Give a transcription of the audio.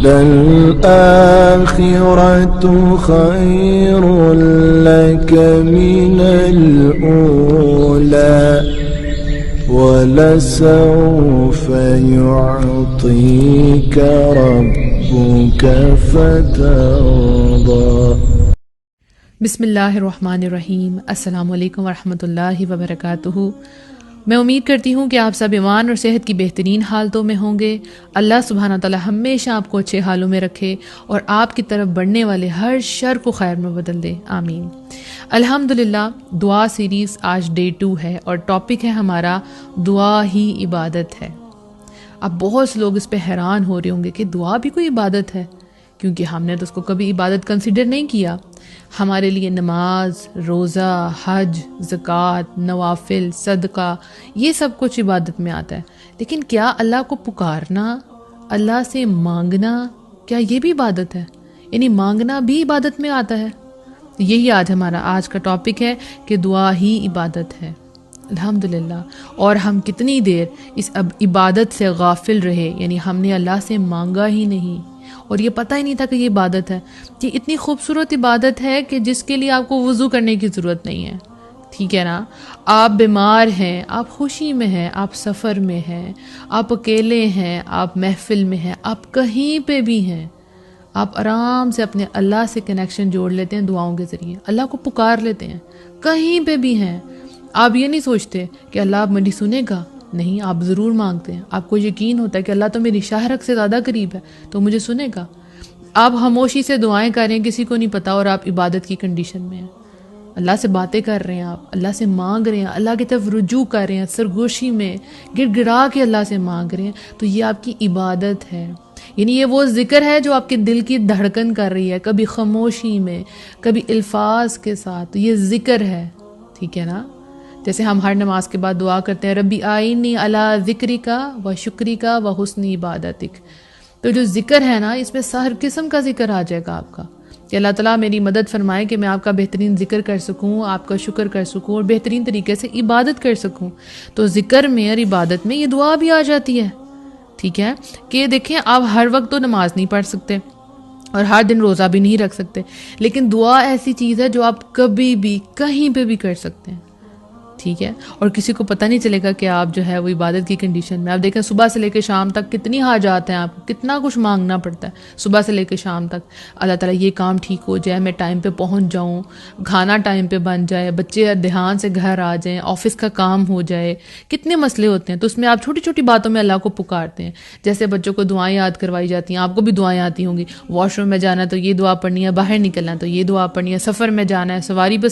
لَلْآخِرَةُ خَيْرٌ لَكَ مِنَ الْأُولَى وَلَسَوْفَ يُعْطِيكَ رَبُّكَ فَتَرْضَى۔ بسم اللہ الرحمن الرحیم۔ السلام علیکم ورحمۃ اللہ وبرکاتہ۔ میں امید کرتی ہوں کہ آپ سب ایمان اور صحت کی بہترین حالتوں میں ہوں گے۔ اللہ سبحانہ تعالی ہمیشہ آپ کو اچھے حالوں میں رکھے اور آپ کی طرف بڑھنے والے ہر شر کو خیر میں بدل دے، آمین۔ الحمدللہ، دعا سیریز آج ڈے 2 ہے اور ٹاپک ہے ہمارا دعا ہی عبادت ہے۔ اب بہت سے لوگ اس پہ حیران ہو رہے ہوں گے کہ دعا بھی کوئی عبادت ہے، کیونکہ ہم نے تو اس کو کبھی عبادت کنسیڈر نہیں کیا۔ ہمارے لیے نماز، روزہ، حج، زکوٰۃ، نوافل، صدقہ، یہ سب کچھ عبادت میں آتا ہے، لیکن کیا اللہ کو پکارنا، اللہ سے مانگنا، کیا یہ بھی عبادت ہے؟ یعنی مانگنا بھی عبادت میں آتا ہے؟ یہی ہمارا آج کا ٹاپک ہے کہ دعا ہی عبادت ہے، الحمدللہ۔ اور ہم کتنی دیر اس عبادت سے غافل رہے، یعنی ہم نے اللہ سے مانگا ہی نہیں اور یہ پتہ ہی نہیں تھا کہ یہ عبادت ہے۔ یہ اتنی خوبصورت عبادت ہے کہ جس کے لیے آپ کو وضو کرنے کی ضرورت نہیں ہے، ٹھیک ہے نا؟ آپ بیمار ہیں، آپ خوشی میں ہیں، آپ سفر میں ہیں، آپ اکیلے ہیں، آپ محفل میں ہیں، آپ کہیں پہ بھی ہیں، آپ آرام سے اپنے اللہ سے کنیکشن جوڑ لیتے ہیں دعاؤں کے ذریعے، اللہ کو پکار لیتے ہیں، کہیں پہ بھی ہیں۔ آپ یہ نہیں سوچتے کہ اللہ اب میری سنے گا، نہیں، آپ ضرور مانگتے ہیں۔ آپ کو یقین ہوتا ہے کہ اللہ تو میری شاہرگ سے زیادہ قریب ہے تو مجھے سنے گا۔ آپ خاموشی سے دعائیں کر رہے ہیں، کسی کو نہیں پتا، اور آپ عبادت کی کنڈیشن میں ہیں، اللہ سے باتیں کر رہے ہیں، آپ اللہ سے مانگ رہے ہیں، اللہ کی طرف رجوع کر رہے ہیں، سرگوشی میں گڑ گڑا کے اللہ سے مانگ رہے ہیں، تو یہ آپ کی عبادت ہے۔ یعنی یہ وہ ذکر ہے جو آپ کے دل کی دھڑکن کر رہی ہے، کبھی خاموشی میں، کبھی الفاظ کے ساتھ، تو یہ ذکر ہے، ٹھیک ہے نا؟ جیسے ہم ہر نماز کے بعد دعا کرتے ہیں، ربی آئینی علی ذکرک و شکرک و حسن عبادتک، تو جو ذکر ہے نا، اس میں ہر قسم کا ذکر آ جائے گا آپ کا، کہ اللہ تعالیٰ میری مدد فرمائے کہ میں آپ کا بہترین ذکر کر سکوں، آپ کا شکر کر سکوں اور بہترین طریقے سے عبادت کر سکوں۔ تو ذکر میں اور عبادت میں یہ دعا بھی آ جاتی ہے، ٹھیک ہے؟ کہ دیکھیں، آپ ہر وقت تو نماز نہیں پڑھ سکتے اور ہر دن روزہ بھی نہیں رکھ سکتے، لیکن دعا ایسی چیز ہے جو آپ کبھی بھی کہیں پہ بھی کر سکتے ہیں، ٹھیک ہے؟ اور کسی کو پتہ نہیں چلے گا کہ آپ جو ہے وہ عبادت کی کنڈیشن میں۔ آپ دیکھیں صبح سے لے کے شام تک کتنی حاجات ہیں، آپ کو کتنا کچھ مانگنا پڑتا ہے صبح سے لے کے شام تک۔ اللہ تعالیٰ یہ کام ٹھیک ہو جائے، میں ٹائم پہ پہنچ جاؤں، کھانا ٹائم پہ بن جائے، بچے دھیان سے گھر آ جائیں، آفس کا کام ہو جائے، کتنے مسئلے ہوتے ہیں۔ تو اس میں آپ چھوٹی چھوٹی باتوں میں اللہ کو پکارتے ہیں، جیسے بچوں کو دعائیں یاد کروائی جاتی ہیں، آپ کو بھی دعائیں آتی ہوں گی، واش روم میں جانا ہے تو یہ دعا پڑھنی ہے، باہر نکلنا ہے تو یہ دعا پڑھنی ہے، سفر میں جانا ہے، سواری پہ